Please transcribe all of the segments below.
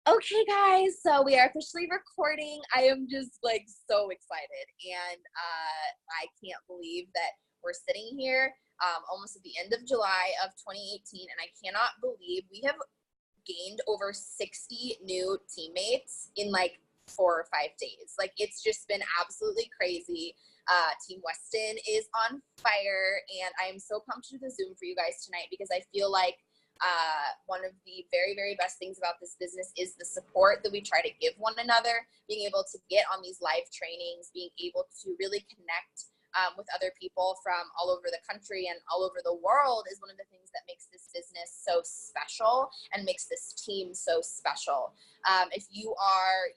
Okay, guys, so we are officially recording. I am just like so excited, and I can't believe that we're sitting here almost at the end of July of 2018, and I cannot believe we have gained over 60 new teammates in like 4 or 5 days. Like, it's just been absolutely crazy. Team Weston is on fire, and I am so pumped to do the Zoom for you guys tonight because I feel like one of the very, very best things about this business is the support that we try to give one another, being able to get on these live trainings, being able to really connect with other people from all over the country and all over the world is one of the things that makes this business so special and makes this team so special. If you are,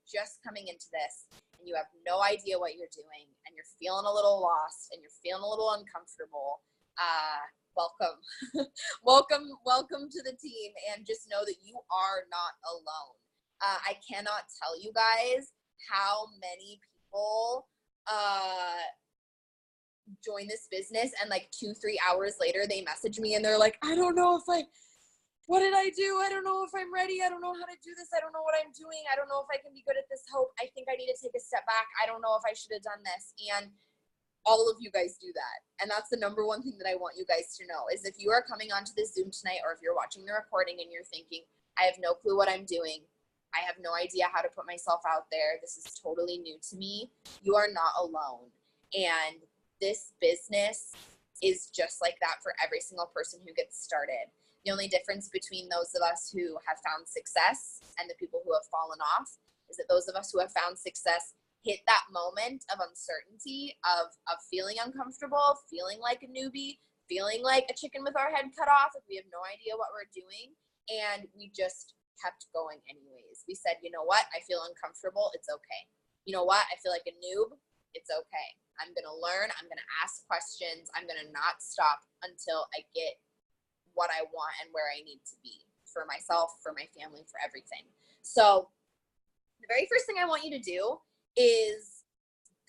just coming into this and you have no idea what you're doing and you're feeling a little lost and you're feeling a little uncomfortable, welcome. welcome to the team, and just know that you are not alone. I cannot tell you guys how many people join this business and like 2-3 hours later they message me and they're like, what did I do? I don't know if I'm ready. I don't know how to do this. I don't know what I'm doing. I don't know if I can be good at this. Hope, I think I need to take a step back. I don't know if I should have done this. And all of you guys do that. And that's the number one thing that I want you guys to know is if you are coming onto this Zoom tonight, or if you're watching the recording and you're thinking, I have no clue what I'm doing, I have no idea how to put myself out there, this is totally new to me, you are not alone. And this business is just like that for every single person who gets started. The only difference between those of us who have found success and the people who have fallen off is that those of us who have found success hit that moment of uncertainty, of feeling uncomfortable, feeling like a newbie, feeling like a chicken with our head cut off if we have no idea what we're doing, and we just kept going anyways. We said, you know what, I feel uncomfortable, it's okay. You know what, I feel like a noob, it's okay. I'm gonna learn, I'm gonna ask questions, I'm gonna not stop until I get what I want and where I need to be for myself, for my family, for everything. So the very first thing I want you to do is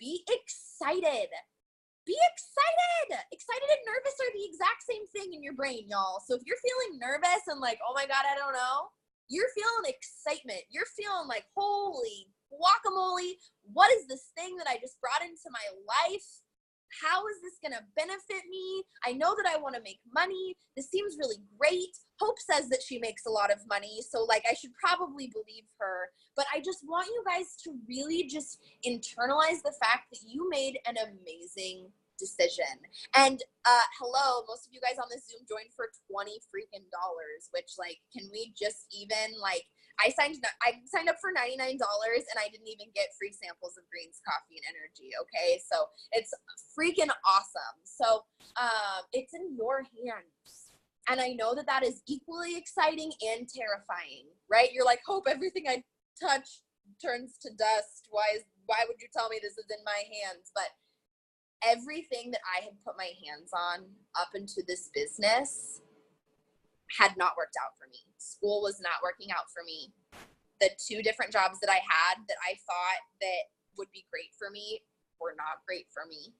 be excited. Be excited. Excited and nervous are the exact same thing in your brain, y'all. So if you're feeling nervous and like, oh my God, I don't know, you're feeling excitement. You're feeling like, holy guacamole, what is this thing that I just brought into my life? How is this going to benefit me? I know that I want to make money. This seems really great. Hope says that she makes a lot of money, so like I should probably believe her. But I just want you guys to really just internalize the fact that you made an amazing decision. And hello, most of you guys on this Zoom joined for $20 freaking dollars, which like, can we just even like, I signed up for $99 and I didn't even get free samples of greens, coffee, and energy. Okay, so it's freaking awesome. So it's in your hands. And I know that that is equally exciting and terrifying, right? You're like, Hope, everything I touch turns to dust. Why would you tell me this is in my hands? But everything that I had put my hands on up into this business had not worked out for me. School was not working out for me. The 2 different jobs that I had that I thought that would be great for me were not great for me.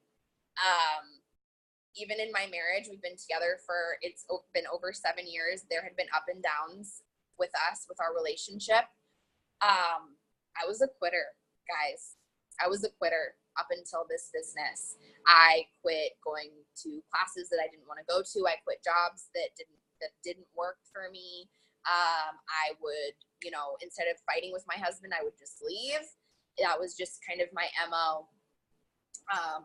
Even in my marriage, we've been together for, it's been over 7 years. There had been up and downs with us, with our relationship. I was a quitter, guys. I was a quitter up until this business. I quit going to classes that I didn't want to go to. I quit jobs that didn't work for me. I would, instead of fighting with my husband, I would just leave. That was just kind of my MO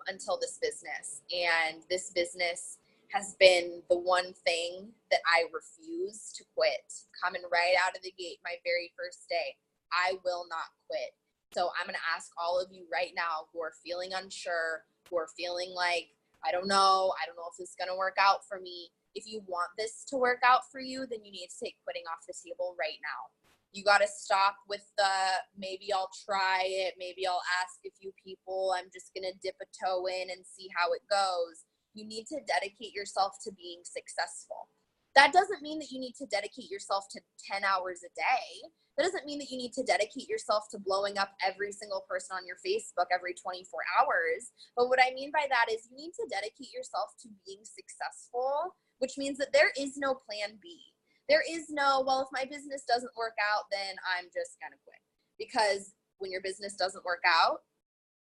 until this business. And this business has been the one thing that I refuse to quit. Coming right out of the gate, my very first day, I will not quit. So I'm going to ask all of you right now who are feeling unsure, who are feeling like, I don't know if this is going to work out for me. If you want this to work out for you, then you need to take quitting off the table right now. You got to stop with the, maybe I'll try it, maybe I'll ask a few people, I'm just going to dip a toe in and see how it goes. You need to dedicate yourself to being successful. That doesn't mean that you need to dedicate yourself to 10 hours a day. That doesn't mean that you need to dedicate yourself to blowing up every single person on your Facebook every 24 hours. But what I mean by that is you need to dedicate yourself to being successful, which means that there is no plan B. There is no, well, if my business doesn't work out, then I'm just going to quit. Because when your business doesn't work out,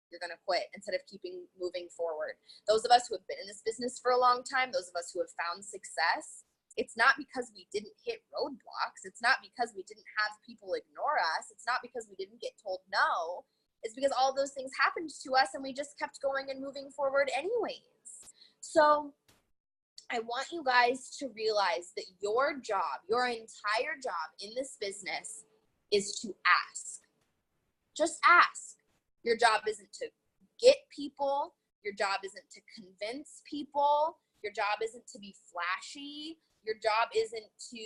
you're going to quit instead of moving forward. Those of us who have been in this business for a long time, those of us who have found success, it's not because we didn't hit roadblocks. It's not because we didn't have people ignore us. It's not because we didn't get told no. It's because all those things happened to us and we just kept going and moving forward anyways. So I want you guys to realize that your job, your entire job in this business is to ask. Just ask. Your job isn't to get people. Your job isn't to convince people. Your job isn't to be flashy. Your job isn't to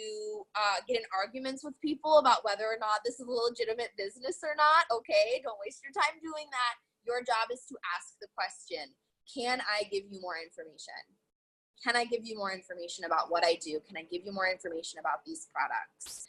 get in arguments with people about whether or not this is a legitimate business or not. Okay, don't waste your time doing that. Your job is to ask the question, can I give you more information? Can I give you more information about what I do? Can I give you more information about these products?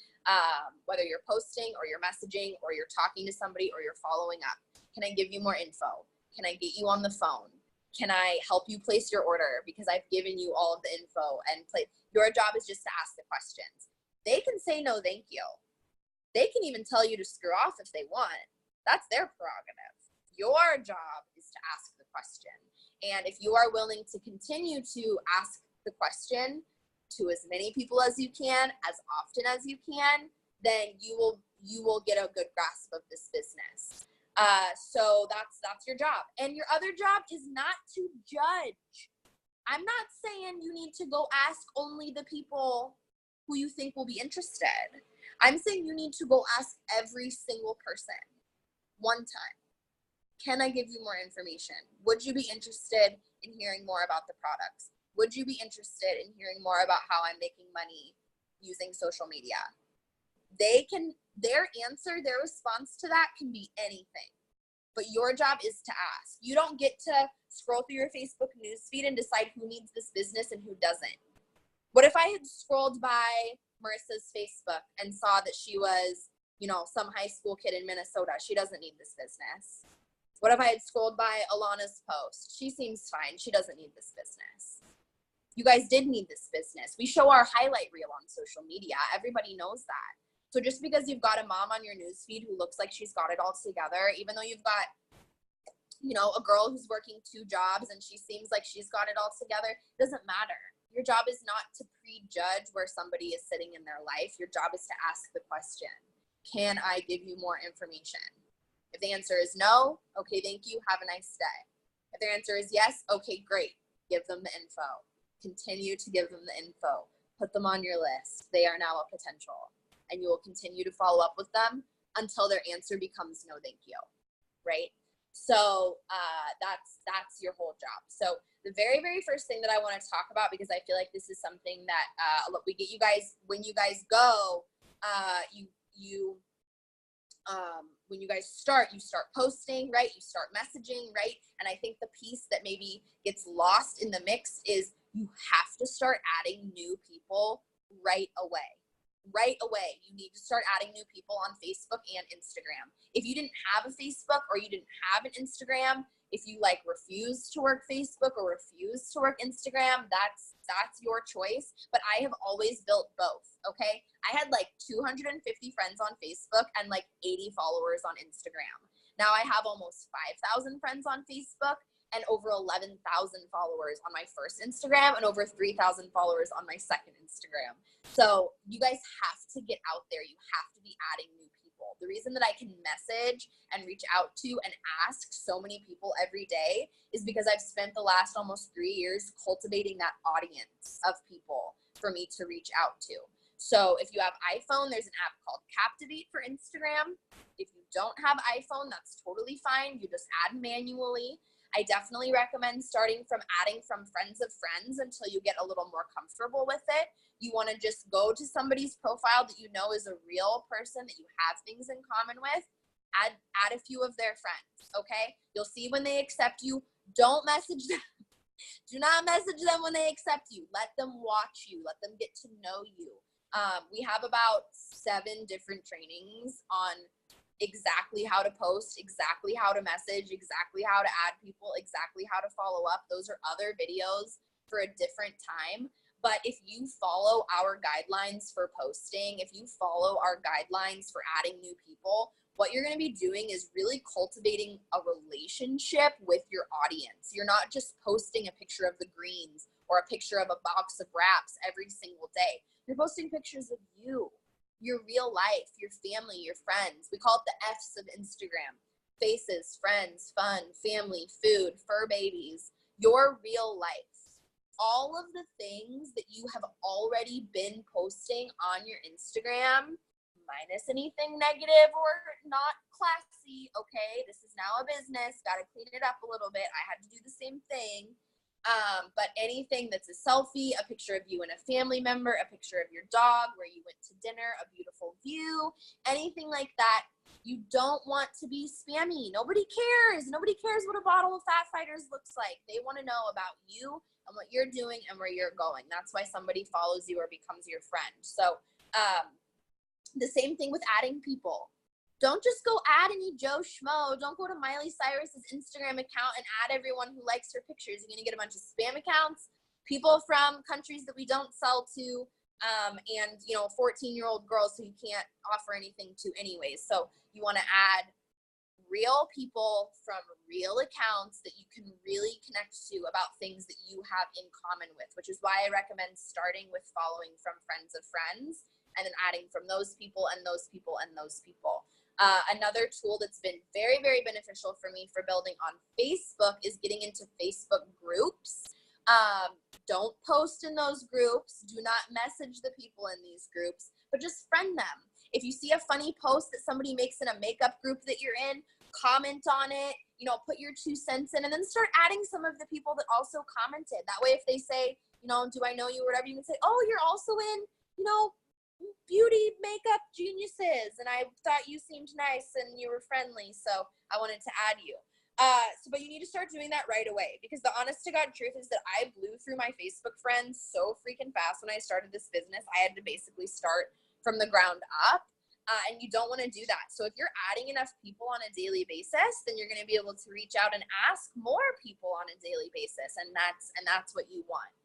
Whether you're posting or you're messaging or you're talking to somebody or you're following up. Can I give you more info? Can I get you on the phone? Can I help you place your order? Because I've given you all of the info and your job is just to ask the questions. They can say no, thank you. They can even tell you to screw off if they want. That's their prerogative. Your job is to ask the question. And if you are willing to continue to ask the question to as many people as you can, as often as you can, then you will get a good grasp of this business. So that's your job. And your other job is not to judge. I'm not saying you need to go ask only the people who you think will be interested. I'm saying you need to go ask every single person one time. Can I give you more information? Would you be interested in hearing more about the products? Would you be interested in hearing more about how I'm making money using social media? Their answer, their response to that can be anything. But your job is to ask. You don't get to scroll through your Facebook newsfeed and decide who needs this business and who doesn't. What if I had scrolled by Marissa's Facebook and saw that she was, some high school kid in Minnesota? She doesn't need this business. What if I had scrolled by Alana's post? She seems fine. She doesn't need this business. You guys did need this business. We show our highlight reel on social media. Everybody knows that. So just because you've got a mom on your newsfeed who looks like she's got it all together, even though you've got, a girl who's working 2 jobs and she seems like she's got it all together, it doesn't matter. Your job is not to prejudge where somebody is sitting in their life. Your job is to ask the question, can I give you more information? If the answer is no, okay, thank you, have a nice day. If their answer is yes, okay, great, give them the info. Continue to give them the info. Put them on your list. They are now a potential. And you will continue to follow up with them until their answer becomes no thank you, right? So that's your whole job. So the very, very first thing that I want to talk about, because I feel like this is something that we get you guys, when you guys go, when you guys start, you start posting, right? You start messaging, right? And I think the piece that maybe gets lost in the mix is you have to start adding new people right away. Right away, you need to start adding new people on Facebook and Instagram. If you didn't have a Facebook or you didn't have an Instagram, if you refuse to work Facebook or refuse to work Instagram, that's your choice. But I have always built both, okay? I had 250 friends on Facebook and 80 followers on Instagram. Now I have almost 5,000 friends on Facebook and over 11,000 followers on my first Instagram and over 3,000 followers on my second Instagram. So you guys have to get out there. You have to be adding new people. The reason that I can message and reach out to and ask so many people every day is because I've spent the last almost 3 years cultivating that audience of people for me to reach out to. So if you have iPhone, there's an app called Captivate for Instagram. If you don't have iPhone, that's totally fine. You just add manually. I definitely recommend starting from adding from friends of friends until you get a little more comfortable with it. You want to just go to somebody's profile that you know is a real person that you have things in common with. Add a few of their friends, okay? You'll see when they accept you. Don't message them. Do not message them when they accept you. Let them watch you. Let them get to know you. We have about 7 different trainings on exactly how to post, exactly how to message, exactly how to add people, exactly how to follow up. Those are other videos for a different time. But if you follow our guidelines for posting, if you follow our guidelines for adding new people, what you're going to be doing is really cultivating a relationship with your audience. You're not just posting a picture of the greens or a picture of a box of wraps every single day. You're posting pictures of you, your real life, your family, your friends. We call it the F's of Instagram. Faces, friends, fun, family, food, fur babies, your real life. All of the things that you have already been posting on your Instagram, minus anything negative or not classy, okay? This is now a business, got to clean it up a little bit. I had to do the same thing. But anything that's a selfie, a picture of you and a family member, a picture of your dog where you went to dinner, a beautiful view, anything like that, you don't want to be spammy. Nobody cares. Nobody cares what a bottle of Fat Fighters looks like. They want to know about you and what you're doing and where you're going. That's why somebody follows you or becomes your friend. So the same thing with adding people. Don't just go add any Joe Schmo. Don't go to Miley Cyrus's Instagram account and add everyone who likes her pictures. You're going to get a bunch of spam accounts, people from countries that we don't sell to, and 14-year-old girls who you can't offer anything to anyways. So you want to add real people from real accounts that you can really connect to about things that you have in common with, which is why I recommend starting with following from friends of friends and then adding from those people and those people and those people. Another tool that's been very, very beneficial for me for building on Facebook is getting into Facebook groups. Don't post in those groups. Do not message the people in these groups, but just friend them. If you see a funny post that somebody makes in a makeup group that you're in, comment on it, put your 2 cents in, and then start adding some of the people that also commented. That way, if they say, do I know you or whatever, you can say, oh, you're also in, beauty makeup geniuses, and I thought you seemed nice and you were friendly, so I wanted to add you. But you need to start doing that right away, because the honest to God truth is that I blew through my Facebook friends so freaking fast when I started this business. I had to basically start from the ground up, and you don't want to do that. So if you're adding enough people on a daily basis, then you're going to be able to reach out and ask more people on a daily basis, and that's what you want.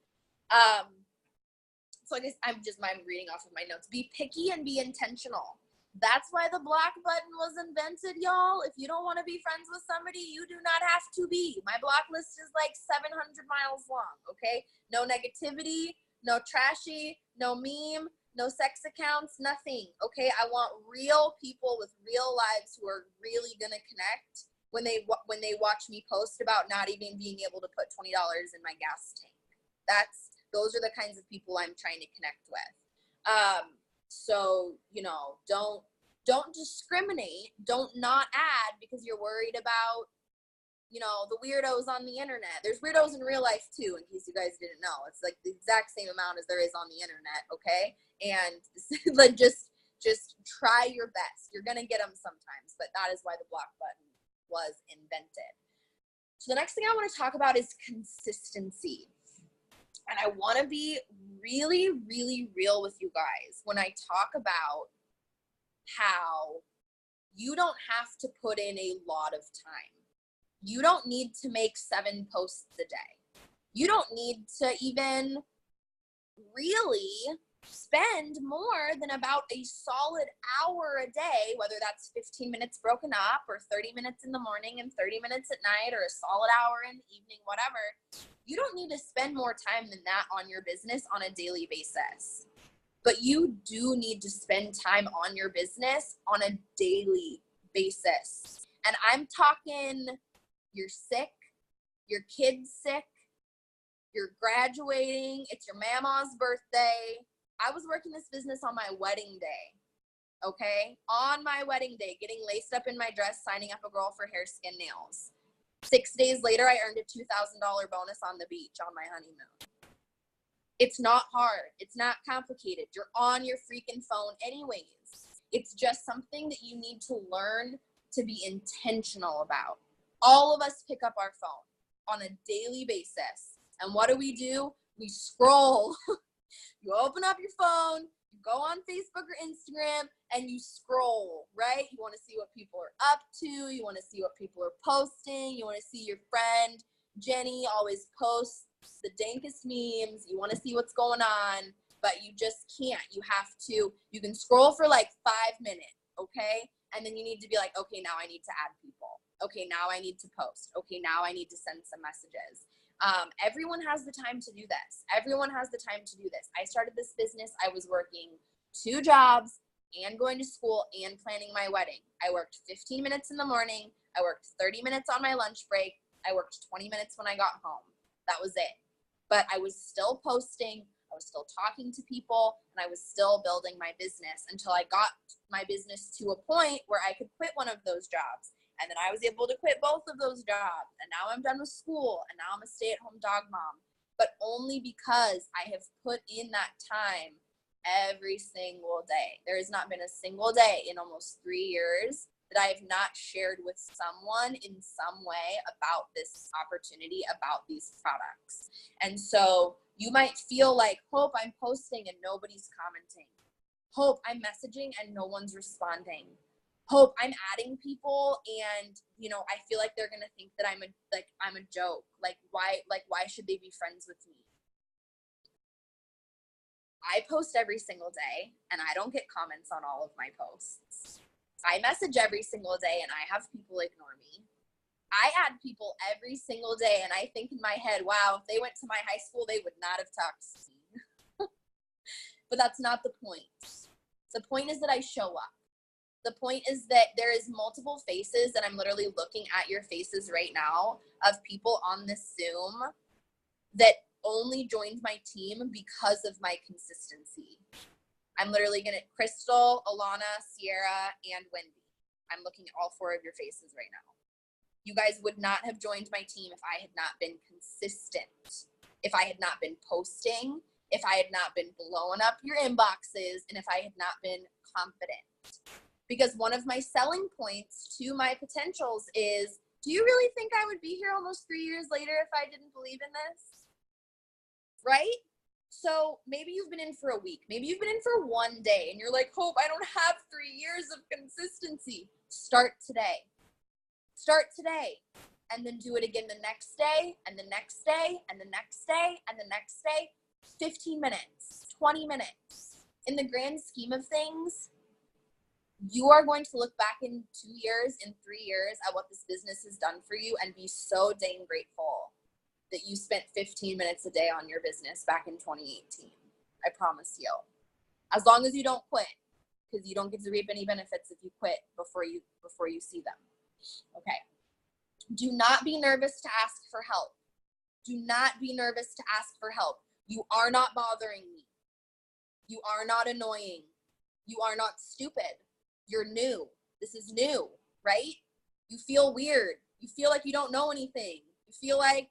So I guess I'm reading off of my notes. Be picky and be intentional. That's why the block button was invented, y'all. If you don't want to be friends with somebody, you do not have to be. My block list is like 700 miles long, okay? No negativity, no trashy, no meme, no sex accounts, nothing, okay? I want real people with real lives who are really going to connect when they watch me post about not even being able to put $20 in my gas tank. Those are the kinds of people I'm trying to connect with. So, don't discriminate. Don't not add because you're worried about, the weirdos on the internet. There's weirdos in real life too, in case you guys didn't know. It's like the exact same amount as there is on the internet, okay? And like just try your best. You're going to get them sometimes, but that is why the block button was invented. So the next thing I want to talk about is consistency. And I want to be really, really real with you guys when I talk about how you don't have to put in a lot of time. You don't need to make 7 posts a day. You don't need to even really spend more than about a solid hour a day, whether that's 15 minutes broken up or 30 minutes in the morning and 30 minutes at night or a solid hour in the evening, whatever. You don't need to spend more time than that on your business on a daily basis. But you do need to spend time on your business on a daily basis. And I'm talking you're sick, your kid's sick, you're graduating, it's your mama's birthday. I was working this business on my wedding day, okay? On my wedding day, getting laced up in my dress, signing up a girl for hair, skin, nails. 6 days later, I earned a $2,000 bonus on the beach on my honeymoon. It's not hard. It's not complicated. You're on your freaking phone anyways. It's just something that you need to learn to be intentional about. All of us pick up our phone on a daily basis. And what do? We scroll. You open up your phone, you go on Facebook or Instagram, and you scroll, right? You want to see what people are up to. You want to see what people are posting. You want to see your friend Jenny always posts the dankest memes. You want to see what's going on, but you just can't. You can scroll for like 5 minutes, okay? And then you need to be like, okay, now I need to add people. Okay, now I need to post. Okay, now I need to send some messages. Everyone has the time to do this. Everyone has the time to do this. I started this business. I was working 2 jobs and going to school and planning my wedding. I worked 15 minutes in the morning. I worked 30 minutes on my lunch break. I worked 20 minutes when I got home. That was it. But I was still posting. I was still talking to people, and I was still building my business until I got my business to a point where I could quit one of those jobs. And then I was able to quit both of those jobs. And now I'm done with school. And now I'm a stay-at-home dog mom. But only because I have put in that time every single day. There has not been a single day in almost 3 years that I have not shared with someone in some way about this opportunity, about these products. And so you might feel like, Hope, I'm posting and nobody's commenting. Hope, I'm messaging and no one's responding. Hope, I'm adding people and, I feel like they're going to think that I'm a joke. Why should they be friends with me? I post every single day and I don't get comments on all of my posts. I message every single day and I have people ignore me. I add people every single day and I think in my head, wow, if they went to my high school, they would not have talked to me. But that's not the point. The point is that I show up. The point is that there is multiple faces, and I'm literally looking at your faces right now of people on this Zoom that only joined my team because of my consistency. I'm literally going to, Crystal, Alana, Sierra, and Wendy. I'm looking at all 4 of your faces right now. You guys would not have joined my team if I had not been consistent, if I had not been posting, if I had not been blowing up your inboxes, and if I had not been confident. Because one of my selling points to my potentials is, do you really think I would be here almost 3 years later if I didn't believe in this? Right? So maybe you've been in for a week. Maybe you've been in for 1 day and you're like, Hope, I don't have 3 years of consistency. Start today. Start today. And then do it again the next day and the next day and the next day and the next day. 15 minutes, 20 minutes. In the grand scheme of things, you are going to look back in 2 years, in 3 years at what this business has done for you and be so dang grateful that you spent 15 minutes a day on your business back in 2018. I promise you. As long as you don't quit, because you don't get to reap any benefits if you quit before you see them. Okay. Do not be nervous to ask for help. Do not be nervous to ask for help. You are not bothering me. You are not annoying. You are not stupid. You're new. This is new, right? You feel weird. You feel like you don't know anything. You feel like,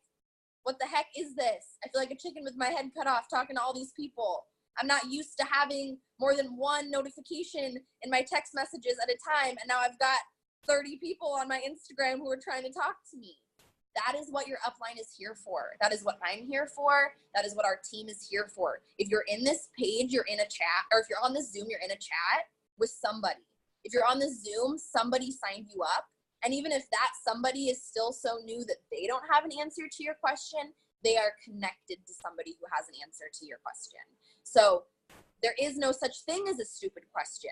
what the heck is this? I feel like a chicken with my head cut off talking to all these people. I'm not used to having more than 1 notification in my text messages at a time, and now I've got 30 people on my Instagram who are trying to talk to me. That is what your upline is here for. That is what I'm here for. That is what our team is here for. If you're in this page, you're in a chat, or if you're on this Zoom, you're in a chat with somebody. If you're on the Zoom, somebody signed you up. And even if that somebody is still so new that they don't have an answer to your question, they are connected to somebody who has an answer to your question. So there is no such thing as a stupid question.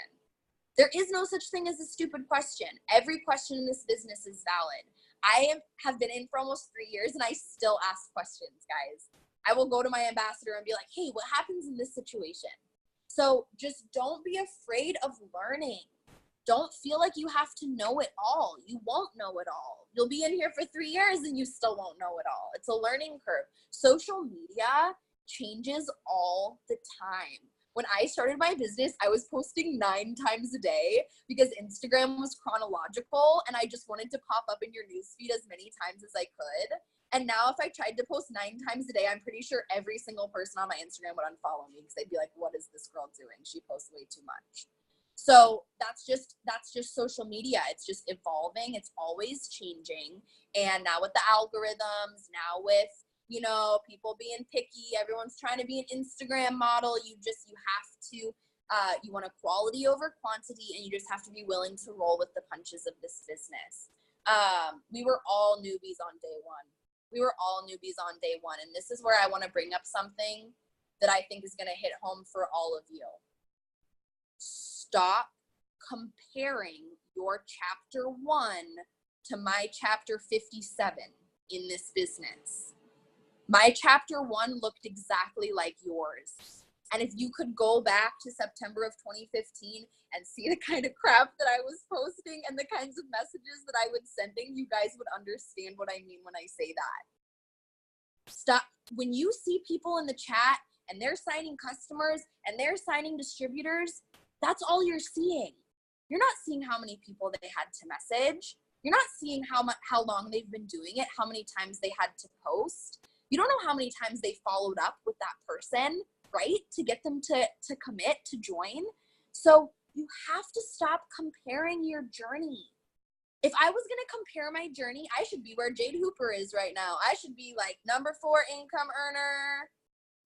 There is no such thing as a stupid question. Every question in this business is valid. I have been in for almost 3 years and I still ask questions, guys. I will go to my ambassador and be like, hey, what happens in this situation? So just don't be afraid of learning. Don't feel like you have to know it all. You won't know it all. You'll be in here for 3 years and you still won't know it all. It's a learning curve. Social media changes all the time. When I started my business, I was posting 9 times a day because Instagram was chronological and I just wanted to pop up in your newsfeed as many times as I could. And now if I tried to post 9 times a day, I'm pretty sure every single person on my Instagram would unfollow me because they'd be like, what is this girl doing? She posts way too much. So that's just social media. It's just evolving. It's always changing. And now with the algorithms, now with, people being picky, everyone's trying to be an Instagram model. You have to, you want a quality over quantity, and you just have to be willing to roll with the punches of this business. We were all newbies on day one. We were all newbies on day one. And this is where I want to bring up something that I think is going to hit home for all of you. Stop comparing your chapter 1 to my chapter 57 in this business. My chapter 1 looked exactly like yours. And if you could go back to September of 2015 and see the kind of crap that I was posting and the kinds of messages that I was sending, you guys would understand what I mean when I say that. Stop. When you see people in the chat and they're signing customers and they're signing distributors, that's all you're seeing. You're not seeing how many people they had to message. You're not seeing how long they've been doing it, how many times they had to post. You don't know how many times they followed up with that person, right? To get them to commit, to join. So you have to stop comparing your journey. If I was going to compare my journey, I should be where Jade Hooper is right now. I should be like number 4 income earner,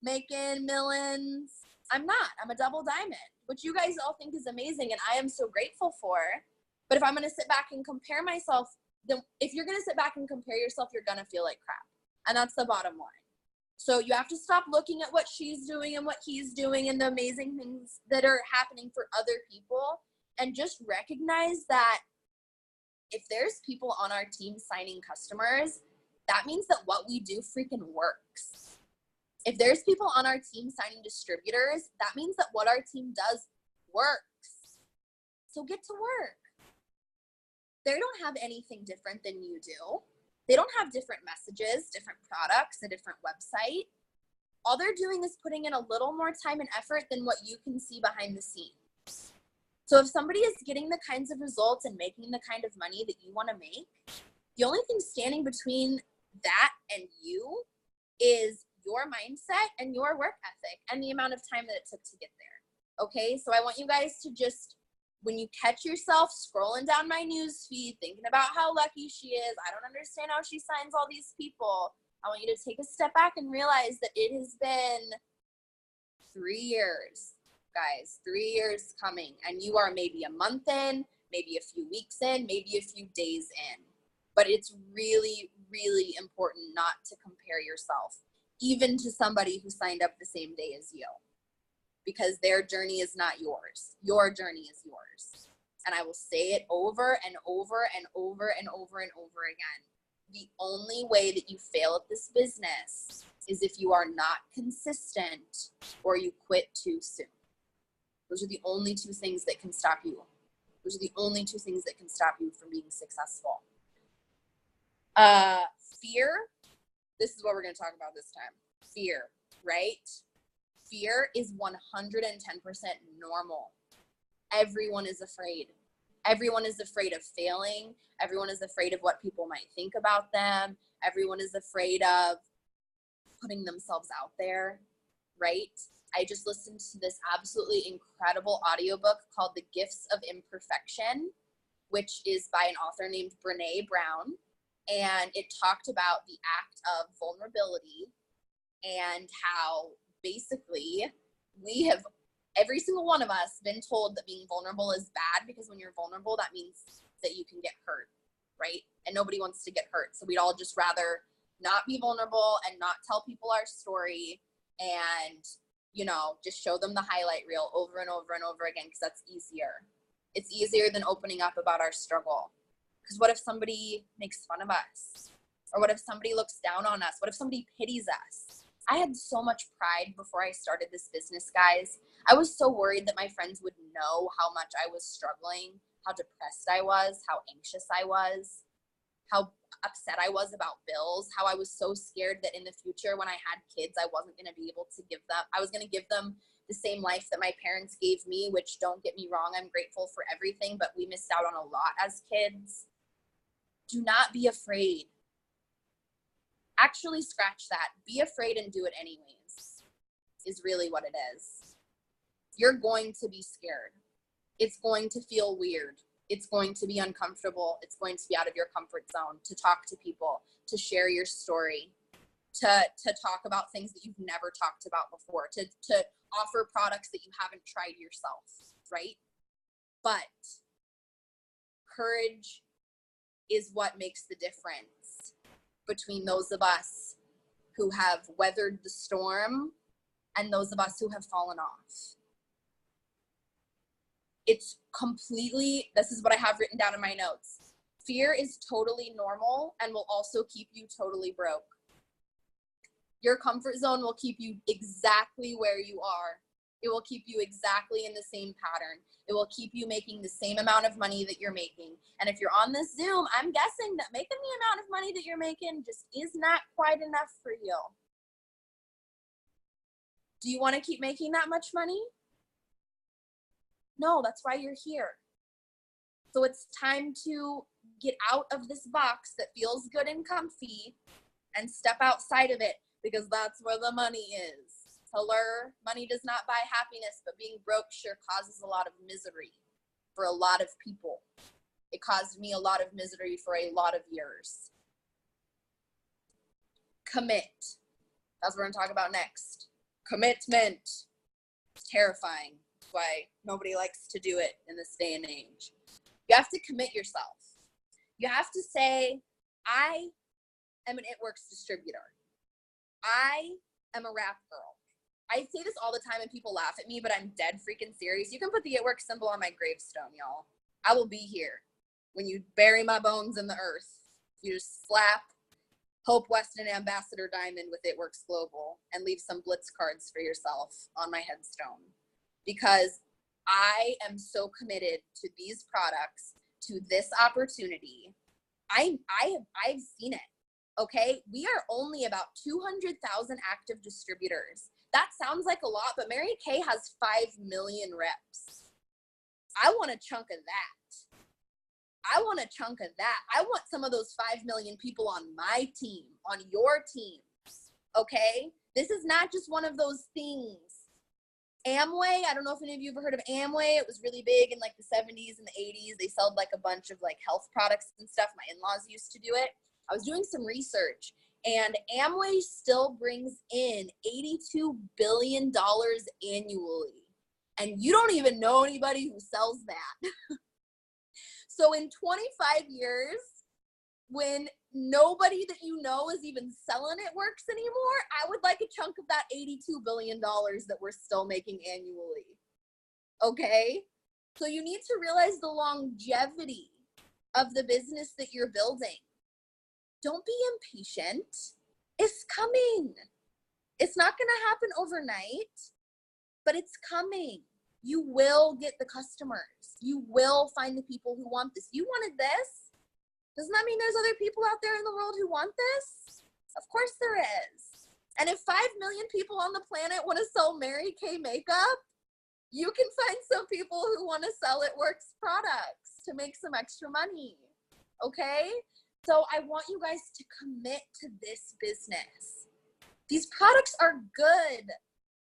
making millions. I'm not. I'm a double diamond, which you guys all think is amazing and I am so grateful for. But if I'm going to sit back and compare myself, then if you're going to sit back and compare yourself, you're going to feel like crap. And that's the bottom line. So you have to stop looking at what she's doing and what he's doing and the amazing things that are happening for other people, and just recognize that if there's people on our team signing customers, that means that what we do freaking works. If there's people on our team signing distributors, that means that what our team does works. So get to work. They don't have anything different than you do. They don't have different messages, different products, a different website. All they're doing is putting in a little more time and effort than what you can see behind the scenes. So if somebody is getting the kinds of results and making the kind of money that you want to make, the only thing standing between that and you is your mindset and your work ethic and the amount of time that it took to get there. Okay, so I want you guys to just, when you catch yourself scrolling down my news feed, thinking about how lucky she is, I don't understand how she signs all these people, I want you to take a step back and realize that it has been 3 years, guys, 3 years coming, and you are maybe a month in, maybe a few weeks in, maybe a few days in. But it's really, really important not to compare yourself, even to somebody who signed up the same day as you, because their journey is not yours. Your journey is yours. And I will say it over and over and over and over and over again. The only way that you fail at this business is if you are not consistent or you quit too soon. Those are the only 2 things that can stop you. Those are the only 2 things that can stop you from being successful. Fear. This is what we're going to talk about this time. Fear, right? Fear is 110% normal. Everyone is afraid. Everyone is afraid of failing. Everyone is afraid of what people might think about them. Everyone is afraid of putting themselves out there, right? I just listened to this absolutely incredible audiobook called The Gifts of Imperfection, which is by an author named Brené Brown. And it talked about the act of vulnerability and how basically we have, every single one of us, been told that being vulnerable is bad, because when you're vulnerable, that means that you can get hurt, right? And nobody wants to get hurt. So we'd all just rather not be vulnerable and not tell people our story and, you know, just show them the highlight reel over and over and over again, because that's easier. It's easier than opening up about our struggle. Because what if somebody makes fun of us? Or what if somebody looks down on us? What if somebody pities us? I had so much pride before I started this business, guys. I was so worried that my friends would know how much I was struggling, how depressed I was, how anxious I was, how upset I was about bills, how I was so scared that in the future when I had kids, I wasn't going to be able to give them, I was going to give them the same life that my parents gave me, which, don't get me wrong, I'm grateful for everything, but we missed out on a lot as kids. Do not be afraid. Actually, scratch that. Be afraid and do it anyways, is really what it is. You're going to be scared. It's going to feel weird. It's going to be uncomfortable. It's going to be out of your comfort zone to talk to people, to share your story, to talk about things that you've never talked about before, to offer products that you haven't tried yourself, right? But courage is what makes the difference. between those of us who have weathered the storm and those of us who have fallen off. It's completely, this is what I have written down in my notes. Fear is totally normal and will also keep you totally broke. Your comfort zone will keep you exactly where you are. It will keep you exactly in the same pattern. It will keep you making the same amount of money that you're making. And if you're on this Zoom, I'm guessing that making the amount of money that you're making just is not quite enough for you. Do you want to keep making that much money? No, that's why you're here. So it's time to get out of this box that feels good and comfy and step outside of it, because that's where the money is. Hello, money does not buy happiness, but being broke sure causes a lot of misery for a lot of people. It caused me a lot of misery for a lot of years. Commit. That's what we're going to talk about next. Commitment. It's terrifying. That's why nobody likes to do it in this day and age. You have to commit yourself. You have to say, I am an It Works distributor. I am a wrap girl. I say this all the time and people laugh at me, but I'm dead freaking serious. You can put the It Works symbol on my gravestone, y'all. I will be here when you bury my bones in the earth. You just slap Hope Weston Ambassador Diamond with It Works Global and leave some Blitz cards for yourself on my headstone. Because I am so committed to these products, to this opportunity. I've seen it. Okay, we are only about 200,000 active distributors. That sounds like a lot, but Mary Kay has 5 million reps. I want a chunk of that. I want a chunk of that. I want some of those 5 million people on my team, on your teams, okay? This is not just one of those things. Amway, I don't know if any of you have ever heard of Amway. It was really big in like the 70s and the 80s. They sold like a bunch of like health products and stuff. My in-laws used to do it. I was doing some research, and Amway still brings in $82 billion annually. And you don't even know anybody who sells that. So in 25 years, when nobody that you know is even selling It Works anymore, I would like a chunk of that $82 billion that we're still making annually. Okay? So you need to realize the longevity of the business that you're building. Don't be impatient. It's coming. It's not going to happen overnight, but it's coming. You will get the customers. You will find the people who want this. You wanted this. Doesn't that mean there's other people out there in the world who want this? Of course there is. And if 5 million people on the planet want to sell Mary Kay makeup, you can find some people who want to sell It Works products to make some extra money. Okay? So I want you guys to commit to this business. These products are good.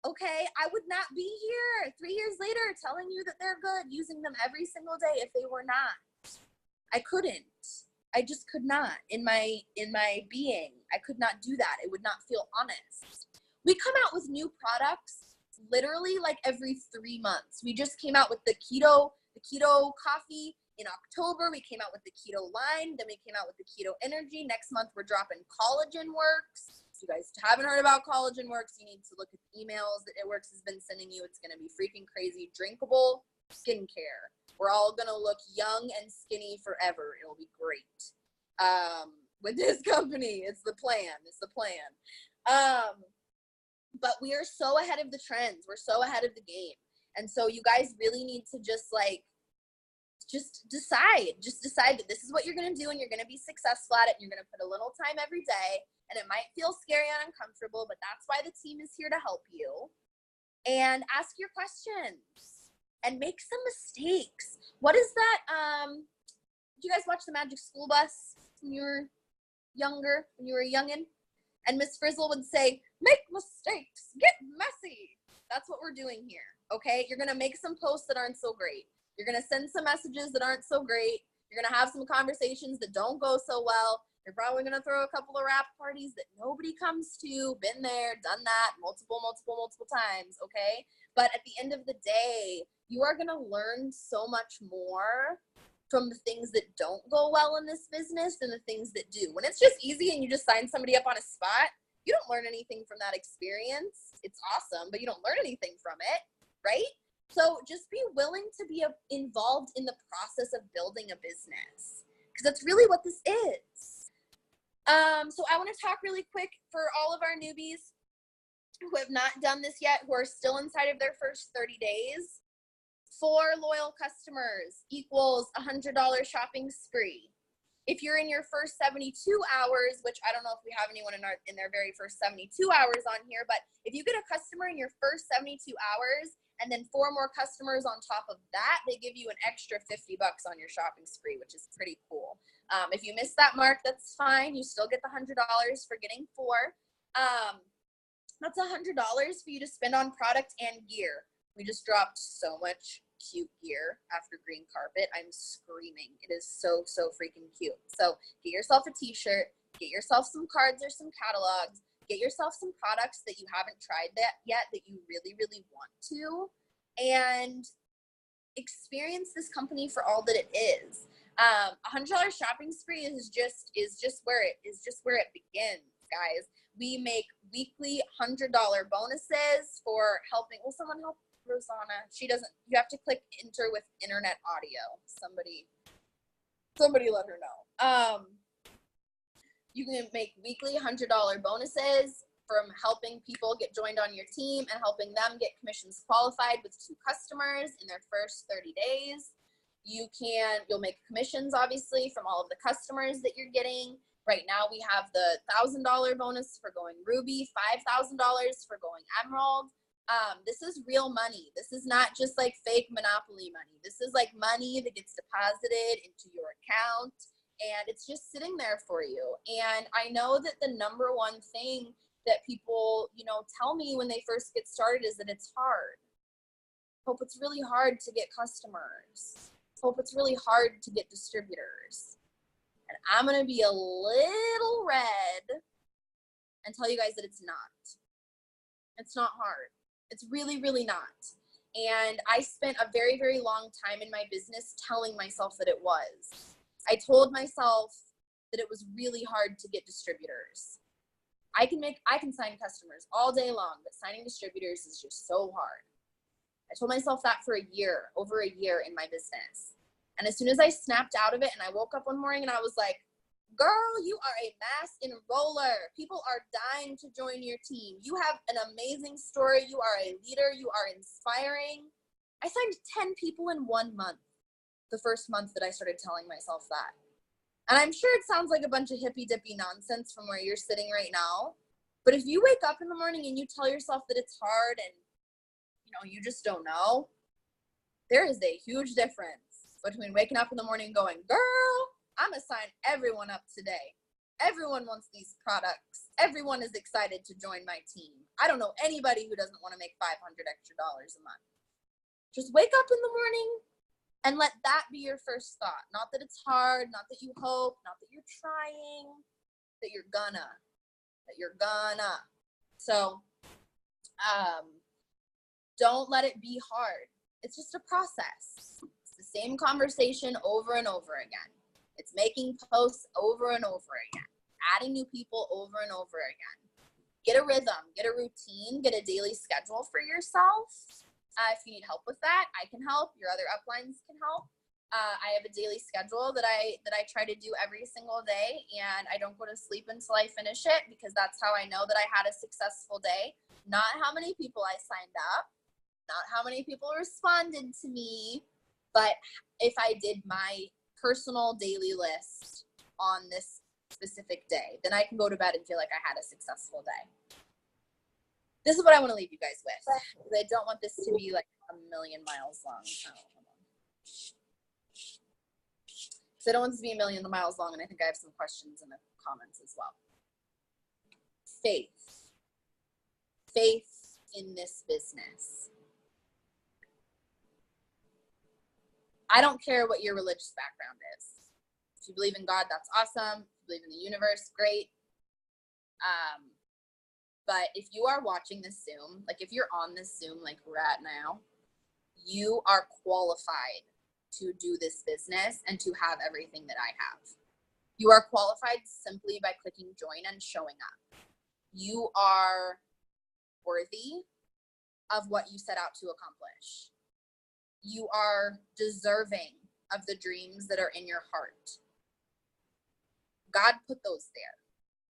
Okay? I would not be here 3 years later telling you that they're good, using them every single day if they were not. I couldn't. I just could not in my being. I could not do that. It would not feel honest. We come out with new products literally like every 3 months. We just came out with the keto coffee in October. We came out with the keto line. Then we came out with the keto energy. Next month we're dropping Collagen Works. If you guys haven't heard about Collagen Works, you need to look at the emails that It Works has been sending you. It's going to be freaking crazy. Drinkable skincare. We're all going to look young and skinny forever. It'll be great. With this company, it's the plan. But we are so ahead of the trends. We're so ahead of the game. And so you guys really need to just decide that this is what you're going to do, and you're going to be successful at it. And you're going to put a little time every day, and it might feel scary and uncomfortable, but that's why the team is here to help you. And ask your questions. And make some mistakes. What is that? Did you guys watch The Magic School Bus when you were younger, when you were a youngin'? And Miss Frizzle would say, make mistakes, get messy. That's what we're doing here, okay? You're going to make some posts that aren't so great. You're going to send some messages that aren't so great. You're going to have some conversations that don't go so well. You're probably going to throw a couple of wrap parties that nobody comes to. Been there, done that multiple times, okay? But at the end of the day, you are going to learn so much more from the things that don't go well in this business than the things that do. When it's just easy and you just sign somebody up on a spot, you don't learn anything from that experience. It's awesome, but you don't learn anything from it, right? So just be willing to be involved in the process of building a business, because that's really what this is. So I want to talk really quick for all of our newbies who have not done this yet, who are still inside of their first 30 days. 4 loyal customers equals $100 shopping spree. If you're in your first 72 hours, which I don't know if we have anyone in their very first 72 hours on here, but if you get a customer in your first 72 hours and then 4 more customers on top of that, they give you an extra $50 on your shopping spree, which is pretty cool. If you miss that mark, that's fine. You still get the $100 for getting 4. That's $100 for you to spend on product and gear. We just dropped so much cute gear after green carpet. I'm screaming. It is so freaking cute. So get yourself a t-shirt, get yourself some cards or some catalogs, get yourself some products that you haven't tried that yet that you really want to, and experience this company for all that it is. $100 shopping spree is just where it begins, guys. We make weekly $100 bonuses for helping. Will someone help Rosanna? She doesn't. You have to click enter with internet audio. Somebody let her know. You can make weekly $100 bonuses from helping people get joined on your team and helping them get commissions qualified with 2 customers in their first 30 days. You'll make commissions obviously from all of the customers that you're getting. Right now we have the $1,000 bonus for going Ruby, $5,000 for going Emerald. This is real money. This is not just like fake Monopoly money. This is like money that gets deposited into your account, and it's just sitting there for you. And I know that the number one thing that people, tell me when they first get started is that it's hard. Hope it's really hard to get customers. Hope it's really hard to get distributors. And I'm going to be a little red and tell you guys that it's not. It's not hard. It's really not. And I spent a very long time in my business telling myself that it was. I told myself that it was really hard to get distributors. I can sign customers all day long, but signing distributors is just so hard. I told myself that for over a year in my business. And as soon as I snapped out of it and I woke up one morning and I was like, girl, you are a mass enroller. People are dying to join your team. You have an amazing story. You are a leader. You are inspiring. I signed 10 people in 1 month, the first month that I started telling myself that. And I'm sure it sounds like a bunch of hippy-dippy nonsense from where you're sitting right now. But if you wake up in the morning and you tell yourself that it's hard and, you just don't know, there is a huge difference between waking up in the morning and going, girl, I'm going to sign everyone up today. Everyone wants these products. Everyone is excited to join my team. I don't know anybody who doesn't want to make $500 extra a month. Just wake up in the morning and let that be your first thought. Not that it's hard, not that you hope, not that you're trying, that you're gonna. So, don't let it be hard. It's just a process. It's the same conversation over and over again. It's making posts over and over again, adding new people over and over again. Get a rhythm, get a routine, get a daily schedule for yourself. If you need help with that, I can help. Your other uplines can help. I have a daily schedule that I try to do every single day, and I don't go to sleep until I finish it, because that's how I know that I had a successful day. Not how many people I signed up, not how many people responded to me, but if I did my personal daily list on this specific day, then I can go to bed and feel like I had a successful day. This is what I want to leave you guys with, because I don't want this to be like a million miles long. Oh, hold on. So I don't want this to be a million miles long, and I think I have some questions in the comments as well. Faith in this business. I don't care what your religious background is. If you believe in God, that's awesome. If you believe in the universe, great. But if you are watching this Zoom, like if you're on this Zoom like we're at now, you are qualified to do this business and to have everything that I have. You are qualified simply by clicking join and showing up. You are worthy of what you set out to accomplish. You are deserving of the dreams that are in your heart. God put those there.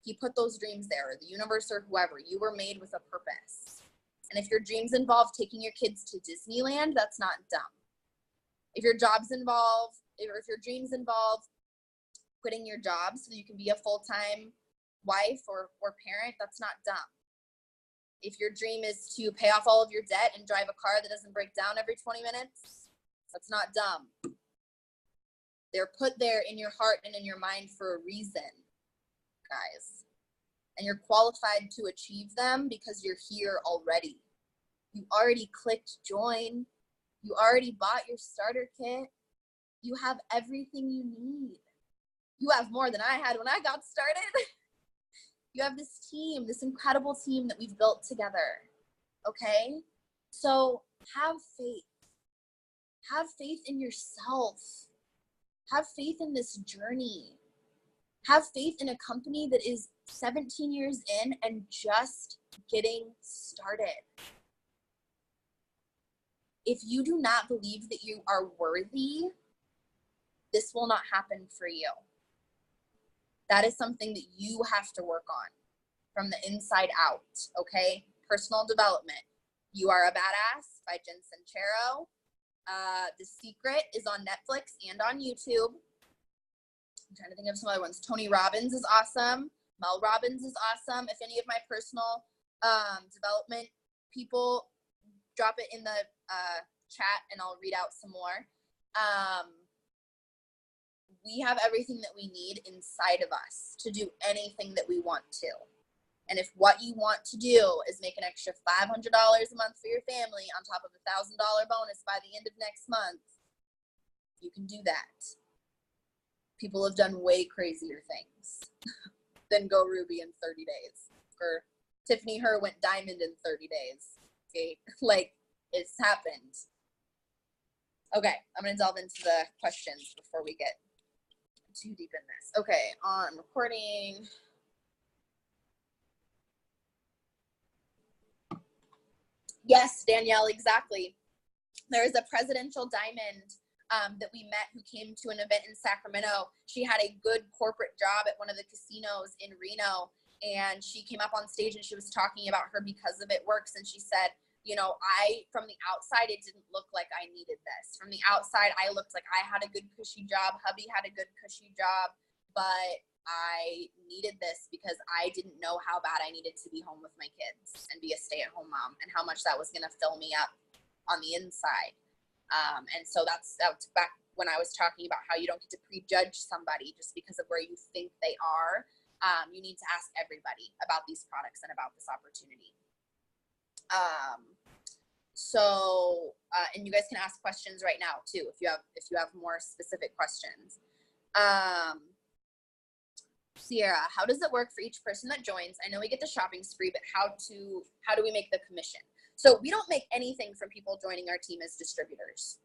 He put those dreams there, or the universe or whoever. You were made with a purpose. And if your dreams involve taking your kids to Disneyland, that's not dumb. If your jobs involve, or if your dreams involve quitting your job so that you can be a full-time wife or parent, that's not dumb. If your dream is to pay off all of your debt and drive a car that doesn't break down every 20 minutes, that's not dumb. They're put there in your heart and in your mind for a reason, guys. And you're qualified to achieve them because you're here already. You already clicked join. You already bought your starter kit. You have everything you need. You have more than I had when I got started. You have this team, this incredible team that we've built together, okay? So have faith. Have faith in yourself. Have faith in this journey. Have faith in a company that is 17 years in and just getting started. If you do not believe that you are worthy, this will not happen for you. That is something that you have to work on from the inside out, okay? Personal development. You Are a Badass by Jen Sincero. The Secret is on Netflix and on YouTube. I'm trying to think of some other ones. Tony Robbins is awesome. Mel Robbins is awesome. If any of my personal development people, drop it in the chat and I'll read out some more. We have everything that we need inside of us to do anything that we want to. And if what you want to do is make an extra $500 a month for your family on top of a $1,000 bonus by the end of next month, you can do that. People have done way crazier things than go Ruby in 30 days. Or Tiffany Herr went diamond in 30 days. Okay, like it's happened. Okay, I'm gonna delve into the questions before we get too deep in this. Okay, on recording. Yes, Danielle, exactly. There is a presidential diamond that we met who came to an event in Sacramento. She had a good corporate job at one of the casinos in Reno, and she came up on stage and she was talking about her Because of It works, and she said, you know, from the outside, it didn't look like I needed this. From the outside, I looked like I had a good cushy job. Hubby had a good cushy job, but I needed this because I didn't know how bad I needed to be home with my kids and be a stay-at-home mom and how much that was going to fill me up on the inside. And so that's back when I was talking about how you don't get to prejudge somebody just because of where you think they are. You need to ask everybody about these products and about this opportunity. And you guys can ask questions right now too, if you have more specific questions. Sierra, how does it work for each person that joins? I know we get the shopping spree, but how do we make the commission? So we don't make anything from people joining our team as distributors.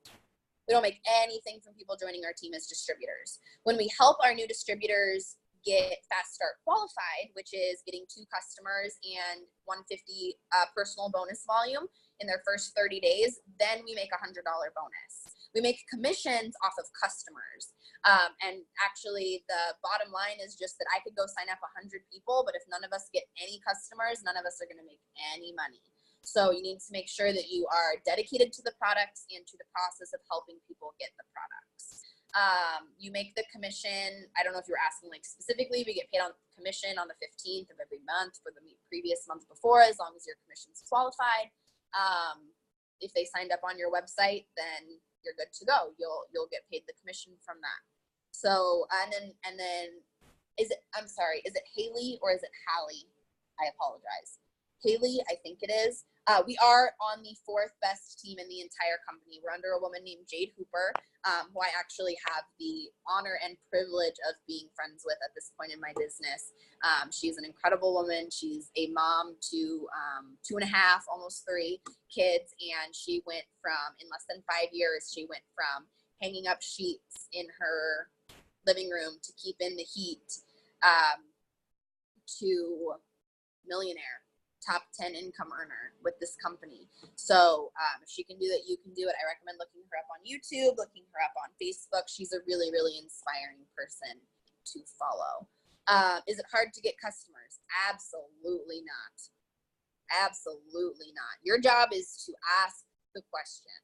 We don't make anything from people joining our team as distributors. When we help our new distributors get Fast Start qualified, which is getting 2 customers and 150 personal bonus volume in their first 30 days, then we make a $100 bonus. We make commissions off of customers. And actually the bottom line is just that I could go sign up 100 people, but if none of us get any customers, none of us are going to make any money. So you need to make sure that you are dedicated to the products and to the process of helping people get the products. You make the commission. I don't know if you were asking like specifically, we get paid on commission on the 15th of every month for the previous month before, as long as your commission's qualified. If they signed up on your website, then you're good to go. You'll get paid the commission from that. So, and then is it Haley or is it Hallie? I apologize. Haley, I think it is. We are on the 4th best team in the entire company. We're under a woman named Jade Hooper, who I actually have the honor and privilege of being friends with at this point in my business. She's an incredible woman. She's a mom to 2.5, almost 3 kids. And she went from, in less than 5 years, she went from hanging up sheets in her living room to keep in the heat, to millionaire, top 10 income earner with this company. So if she can do that, you can do it. I recommend looking her up on YouTube, looking her up on Facebook. She's a really, really inspiring person to follow. Is it hard to get customers? Absolutely not. Absolutely not. Your job is to ask the question,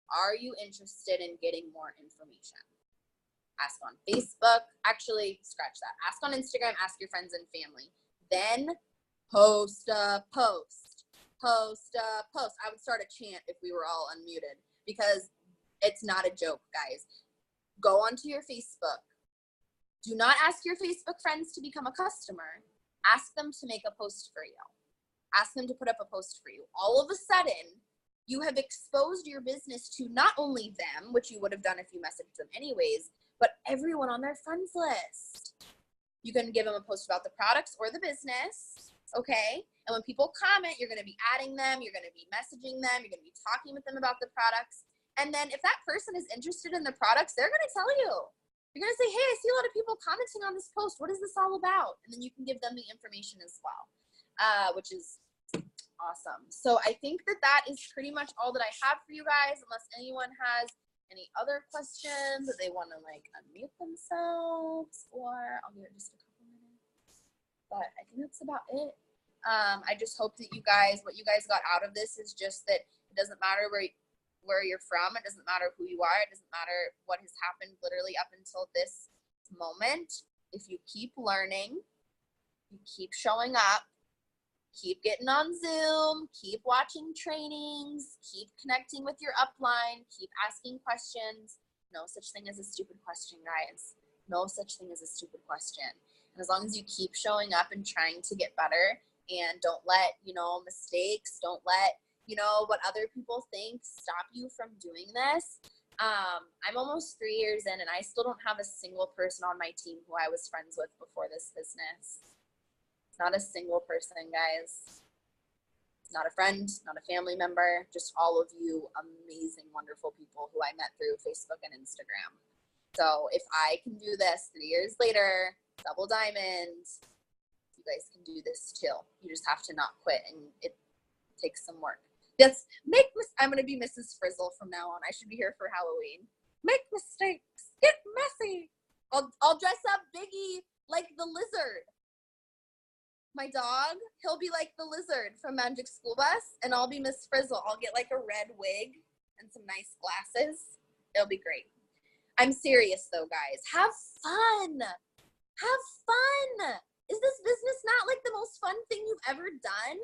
are you interested in getting more information? Ask on Facebook. Actually, scratch that. Ask on Instagram. Ask your friends and family. Then post a post. Post a post. I would start a chant if we were all unmuted, because it's not a joke, guys. Go onto your Facebook. Do not ask your Facebook friends to become a customer. Ask them to make a post for you. Ask them to put up a post for you. All of a sudden, you have exposed your business to not only them, which you would have done if you messaged them anyways, but everyone on their friends list. You can give them a post about the products or the business, okay? And when people comment, you're gonna be adding them, you're gonna be messaging them, you're gonna be talking with them about the products. And then if that person is interested in the products, they're gonna tell you. You're gonna say, hey, I see a lot of people commenting on this post. What is this all about? And then you can give them the information as well, which is awesome. So I think that is pretty much all that I have for you guys, unless anyone has any other questions that they want to like unmute themselves, or I'll give it just a couple minutes. But I think that's about it. I just hope that you guys, what you guys got out of this is just that it doesn't matter where you're from. It doesn't matter who you are. It doesn't matter what has happened literally up until this moment. If you keep learning, you keep showing up, keep getting on Zoom, keep watching trainings, keep connecting with your upline, keep asking questions. No such thing as a stupid question, guys. No such thing as a stupid question. And as long as you keep showing up and trying to get better, and don't let, mistakes, don't let, what other people think stop you from doing this. I'm almost 3 years in, and I still don't have a single person on my team who I was friends with before this business. Not a single person, guys. Not a friend, not a family member, just all of you amazing, wonderful people who I met through Facebook and Instagram. So if I can do this 3 years later, Double Diamond, you guys can do this too. You just have to not quit, and it takes some work. I'm going to be Mrs. Frizzle from now on. I should be here for Halloween. Make mistakes, get messy. I'll dress up Biggie like the lizard. My dog, he'll be like the lizard from Magic School Bus, and I'll be Miss Frizzle. I'll get like a red wig and some nice glasses. It'll be great. I'm serious though, guys. Have fun. Have fun. Is this business not like the most fun thing you've ever done?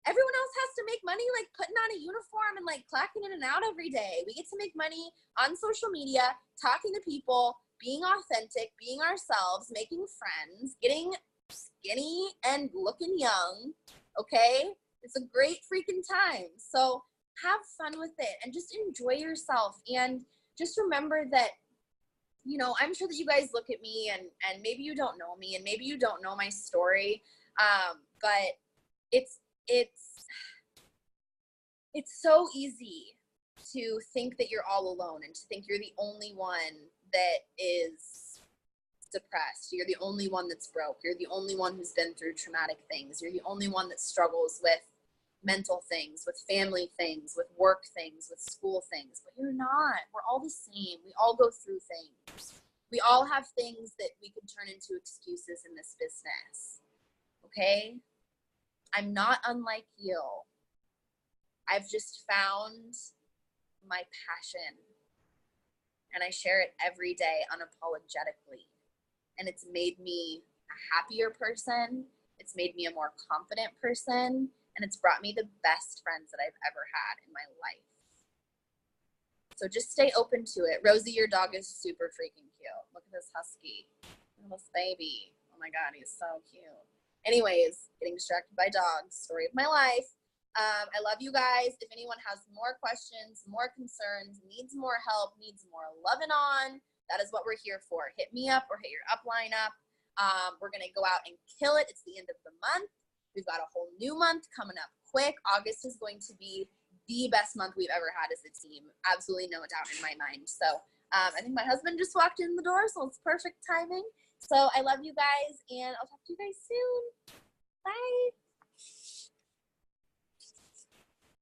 Everyone else has to make money like putting on a uniform and like clocking in and out every day. We get to make money on social media, talking to people, being authentic, being ourselves, making friends, getting skinny and looking young, okay? It's a great freaking time. So have fun with it and just enjoy yourself. And just remember that, I'm sure that you guys look at me and maybe you don't know me and maybe you don't know my story, but it's so easy to think that you're all alone and to think you're the only one that is depressed. You're the only one that's broke. You're the only one who's been through traumatic things. You're the only one that struggles with mental things, with family things, with work things, with school things. But you're not. We're all the same. We all go through things. We all have things that we could turn into excuses in this business. Okay? I'm not unlike you. I've just found my passion, and I share it every day unapologetically. And it's made me a happier person. It's made me a more confident person. And it's brought me the best friends that I've ever had in my life. So just stay open to it. Rosie, your dog is super freaking cute. Look at this husky. Little baby. Oh my God, he's so cute. Anyways, getting distracted by dogs. Story of my life. I love you guys. If anyone has more questions, more concerns, needs more help, needs more loving on, that is what we're here for. Hit me up or hit your upline up. We're going to go out and kill it. It's the end of the month. We've got a whole new month coming up quick. August is going to be the best month we've ever had as a team. Absolutely no doubt in my mind. So I think my husband just walked in the door, so it's perfect timing. So I love you guys, and I'll talk to you guys soon. Bye.